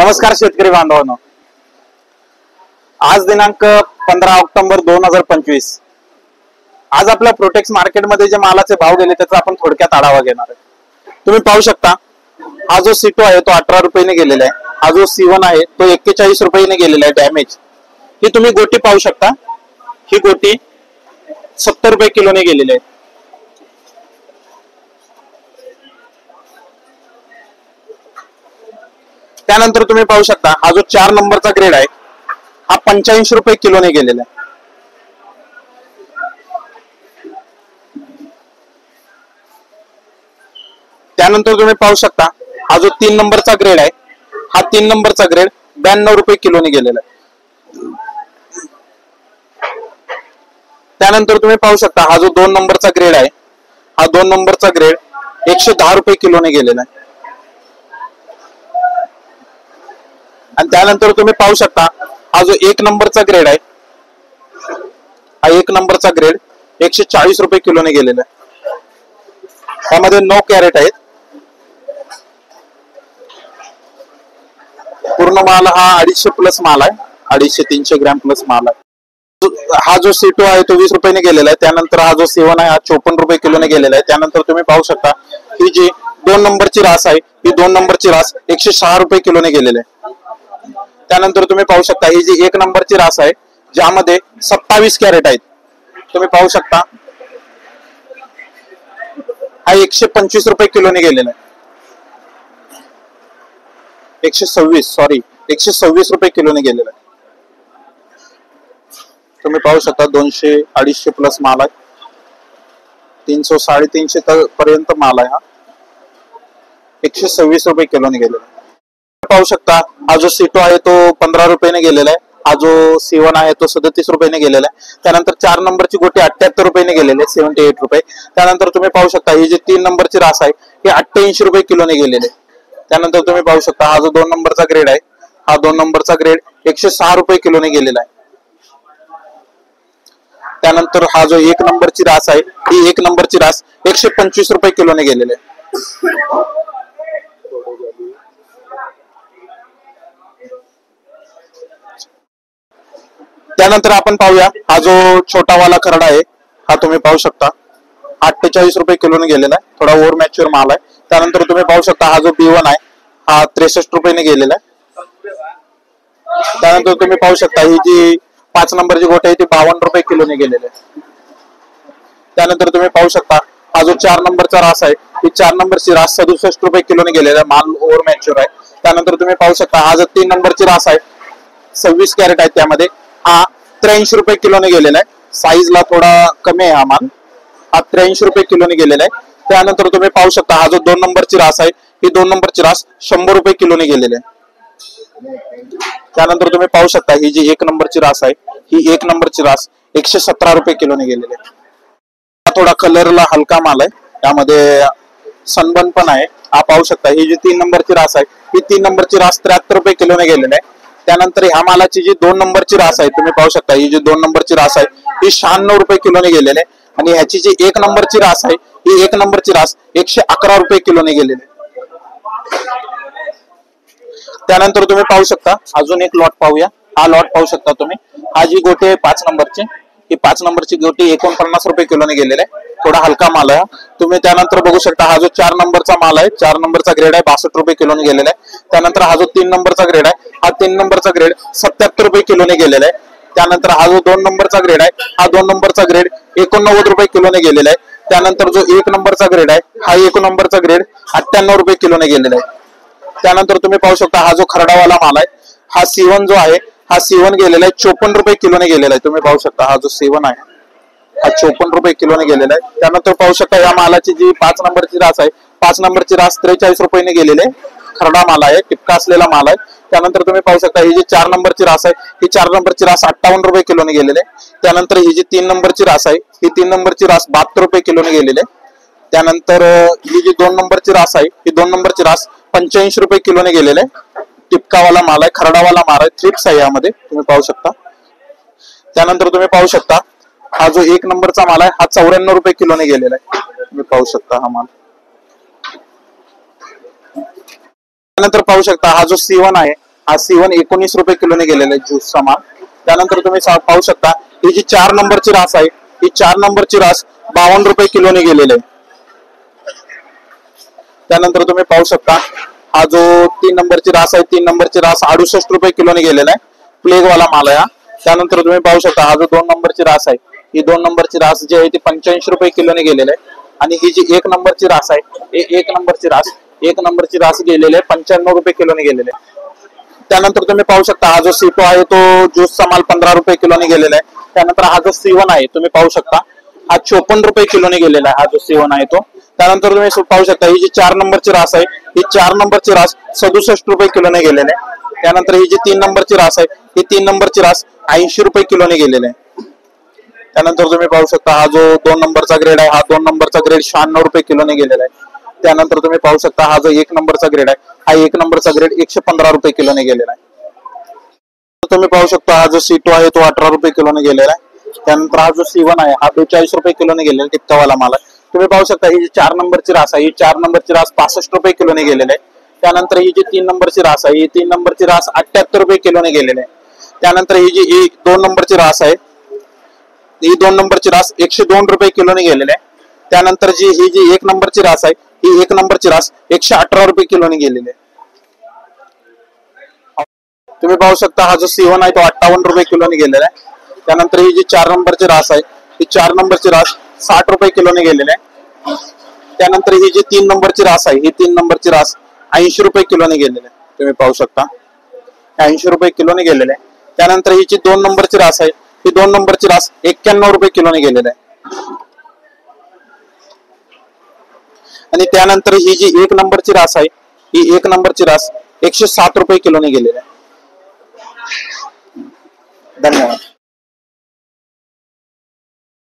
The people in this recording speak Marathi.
नमस्कार शेतकरी बांधवांनो, आज दिनांक 15 ऑक्टोबर 2025। आज आपल्या प्रोटेक्स मार्केटमध्ये जे मालाचे भाव गेले त्याचा आपण थोडक्यात आढावा घेणार आहे। तुम्ही पाहू शकता, हा जो C2 आहे तो 18 रुपयाने गेलेला आहे, हा जो C1 आहे तो 41 रुपयाने गेलेला आहे। डॅमेज ही तुम्ही गोटी पाहू शकता, ही गोटी 70 रुपये किलोने गेलेली आहे। त्यानंतर तुम्ही पाहू शकता, हा जो 4 नंबरचा ग्रेड आहे हा 85 रुपये किलोने गेलेला आहे। त्यानंतर तुम्ही पाहू शकता, हा जो 3 नंबरचा ग्रेड आहे हा 3 नंबरचा ग्रेड 92 रुपये किलोने गेलेला आहे। त्यानंतर तुम्ही पाहू शकता, हा जो 2 नंबरचा ग्रेड आहे हा 2 नंबरचा ग्रेड 110 रुपये किलोने गेलेला आहे। आणि त्यानंतर तुम्ही पाहू शकता, हा जो 1 नंबरचा ग्रेड आहे हा 1 नंबरचा ग्रेड 140 रुपये किलोने गेलेला आहे। त्यामध्ये 9 कॅरेट आहेत। पूर्ण माल हा 250 प्लस माल आहे, 250-300 ग्रॅम प्लस माल आहे। हा जो C2 आहे तो 20 रुपयाने गेलेला आहे। त्यानंतर हा जो C1 आहे हा 54 रुपये किलोने गेलेला आहे। त्यानंतर तुम्ही पाहू शकता, ही जी 2 नंबरची रास आहे ही 2 नंबरची रास 106 रुपये किलोने गेलेली आहे। त्यानंतर तुम्ही पाहू शकता, ही जी 1 नंबरची रास आहे ज्यामध्ये 27 कॅरेट आहेत, तुम्ही पाहू शकता हा 125 रुपये किलोने गेलेला आहे। 126 रुपये किलोने गेलेला आहे। तुम्ही पाहू शकता 200-250 प्लस माल आहे, 300-350 पर्यंत माल आहे। हा 126 रुपये किलोने गेलेला आहे। पाहू शकता, हा जो C2 आहे तो 15 रुपयाने गेलेला आहे, हा जो C1 आहे तो 37 रुपयाने गेलेला आहे। त्यानंतर 4 नंबरची गोटी 78 रुपयाने गेलेली आहे, 78 रुपये। त्यानंतर तुम्ही पाहू शकता, ही जी 3 नंबरची रास आहे ही 88 रुपये किलोने गेलेली आहे। त्यानंतर तुम्ही पाहू शकता, हा जो 2 नंबरचा ग्रेड आहे हा 2 नंबरचा ग्रेड 106 रुपये किलोने गेलेला आहे। त्यानंतर हा जो 1 नंबरची रास आहे ही 1 नंबरची रास 125 रुपये किलोने गेलेली आहे। त्यानंतर आपण पाहूया, हा जो छोटावाला खरडा आहे हा तुम्ही पाहू शकता 48 रुपये किलोने गेलेला आहे, थोडा ओव्हर मॅच्युअर माल आहे। त्यानंतर तुम्ही पाहू शकता, हा जो B1 आहे हा 63 रुपयाने गेलेला आहे। त्यानंतर तुम्ही पाहू शकता, ही जी 5 नंबरची गोटी आहे ती 52 रुपये किलोने गेलेली आहे। त्यानंतर तुम्ही पाहू शकता, हा जो 4 नंबरचा रास आहे ही 4 नंबरची रास 67 रुपये किलोने गेलेला आहे, माल ओव्हर मॅच्युअर आहे। त्यानंतर तुम्ही पाहू शकता, हा जो 3 नंबरची रास आहे 26 कॅरेट आहे, त्यामध्ये हा 83 रुपये किलोने गेलेला आहे। साईजला थोडा कमी आहे हा माल, हा 83 रुपये किलोने गेलेला आहे। त्यानंतर तुम्ही पाहू शकता, हा जो 2 नंबरची रास आहे ही 2 नंबरची रास 100 रुपये किलोने गेलेली आहे। त्यानंतर तुम्ही पाहू शकता, ही जी 1 नंबरची रास आहे ही 1 नंबरची रास 117 रुपये किलोने गेलेली आहे। हा थोडा कलरला हलका माल आहे, त्यामध्ये सनबर्न पण आहे। हा पाहू शकता, ही जी 3 नंबरची रास आहे ही 3 नंबरची रास 73 रुपये किलोने गेलेली आहे। त्यानंतर ह्या मालाची जी 2 नंबरची रास आहे, तुम्ही पाहू शकता, ही जी 2 नंबरची रास आहे ही 96 रुपये किलोने गेलेली आहे। आणि ह्याची जी 1 नंबरची रास आहे ही 1 नंबरची रास 111 रुपये किलोने गेलेली आहे। त्यानंतर तुम्ही पाहू शकता, अजून एक लॉट पाहूया। हा लॉट पाहू शकता तुम्ही, हा जी गोटी आहे 5 नंबरची ही 5 नंबरची गोटी 49 रुपये किलोने गेलेली आहे, थोडा हलका माल आहे तुम्ही। त्यानंतर बघू शकता, हा जो 4 नंबरचा माल आहे 4 नंबरचा ग्रेड आहे 62 रुपये किलोने गेलेला आहे। त्यानंतर हा जो 3 नंबरचा ग्रेड आहे हा 3 नंबरचा ग्रेड 77 रुपये किलोने गेलेला आहे। त्यानंतर हा जो 2 नंबरचा ग्रेड आहे हा 2 नंबरचा ग्रेड 89 रुपये किलोने गेलेला आहे। त्यानंतर जो 1 नंबरचा ग्रेड आहे हा 1 नंबरचा ग्रेड 98 रुपये किलोने गेलेला आहे। त्यानंतर तुम्ही पाहू शकता, हा जो खरडावाला माल आहे हा C1 जो आहे हा C1 गेलेला आहे 54 रुपये किलोने गेलेला आहे। तुम्ही पाहू शकता, हा जो C1 आहे हा 54 रुपये किलोने गेलेला आहे। त्यानंतर पाहू शकता, या मालाची जी 5 नंबरची रास आहे 5 नंबरची रास 43 रुपयाने गेलेली आहे, खरडा माल आहे, टिपका असलेला माल आहे। त्यानंतर तुम्ही पाहू शकता, ही जी 4 नंबरची रास आहे ही 4 नंबरची रास 58 रुपये किलोने गेलेली आहे। त्यानंतर ही जी 3 नंबरची रास आहे ही 3 नंबरची रास 72 रुपये किलोने गेलेली आहे। त्यानंतर ही जी 2 नंबरची रास आहे ही 2 नंबरची रास 85 रुपये किलोने गेलेले आहे, टिपकावाला माल आहे, खरडावाला माल आहे, थ्रिप्स आहे यामध्ये तुम्ही पाहू शकता। त्यानंतर तुम्ही पाहू शकता, हा जो 1 नंबरचा माल आहे हा 94 रुपये किलोने गेलेला आहे, तुम्ही पाहू शकता हा माल। त्यानंतर पाहू शकता, हा जो C1 आहे हा C1 19 रुपये किलोने गेलेला आहे ज्यूसचा माल. त्यानंतर तुम्ही पाहू शकता ही जी 4 नंबरची रास आहे, ही 4 नंबरची रास 52 रुपये किलोने गेलेली आहे. त्यानंतर तुम्ही पाहू शकता हा जो 3 नंबरची रास आहे, 3 नंबरची रास 68 रुपये किलोने गेलेला आहे, प्लेग वाला माल आहे. त्यानंतर तुम्ही पाहू शकता हा जो 2 नंबरची रास आहे, ही 2 नंबरची रास जी आहे ती 85 रुपये किलोने गेलेली आहे. आणि ही जी 1 नंबरची रास आहे, ही 1 नंबरची रास गेलेली आहे 95 रुपये किलोने गेलेले आहे. त्यानंतर तुम्ही पाहू शकता हा जो C2 आहे तो ज्यूसचा माल 15 रुपये किलोने गेलेला आहे. त्यानंतर हा जो C1 आहे तुम्ही पाहू शकता हा 54 रुपये किलोने गेलेला आहे, हा जो C1 आहे तो. त्यानंतर तुम्ही पाहू शकता ही जी 4 नंबरची रास आहे, ही 4 नंबरची रास 67 रुपये किलोने गेलेले आहे. त्यानंतर ही जी 3 नंबरची रास आहे, ही 3 नंबरची रास 80 रुपये किलोने गेलेले आहे. त्यानंतर तुम्ही पाहू शकता हा जो 2 नंबरचा ग्रेड आहे, हा 2 नंबरचा ग्रेड 96 रुपये किलोने गेलेला आहे. त्यानंतर तुम्ही पाहू शकता हा जो 1 नंबरचा ग्रेड आहे, हा 1 नंबरचा ग्रेड 115 रुपये किलोने गेलेला आहे. तुम्ही पाहू शकता हा जो C2 आहे तो 18 रुपये किलोने गेलेला आहे. त्यानंतर हा जो C1 आहे हा 42 रुपये किलोने गेलेला आहे, टिपकावाला माल आहे. तुम्ही पाहू शकता ही जी 4 नंबरची रास आहे, ही 4 नंबरची रास 65 रुपये किलोने गेलेली आहे. त्यानंतर ही जी 3 नंबरची रास आहे, ही 3 नंबरची रास 78 रुपये किलोने गेलेली आहे. त्यानंतर ही जी 2 नंबरची रास आहे, ही 2 नंबरची रास 102 रुपये किलोने गेलेली आहे. त्यानंतर ही जी 1 नंबरची रास आहे, ही 1 नंबरची रास 118 रुपये किलोने गेलेली आहे. तुम्ही पाहू शकता हा जो C1 आहे तो 58 रुपये किलोने गेलेला आहे. त्यानंतर ही जी 4 नंबरची रास आहे, ही 4 नंबरची रास 60 रुपये किलोने गेलेली आहे. त्यानंतर ही जी 3 नंबरची रास आहे, ही 3 नंबरची रास 80 रुपये किलोने गेलेली आहे. तुम्ही पाहू शकता 80 रुपये किलोने गेलेले आहे. त्यानंतर ही जी 2 नंबरची रास आहे, ही 2 नंबरची रास 91 रुपये किलोने गेलेली आहे. आणि त्यानंतर ही जी 1 नंबरची रास आहे, ही 1 नंबरची रास 107 रुपये किलोने गेलेली आहे. धन्यवाद.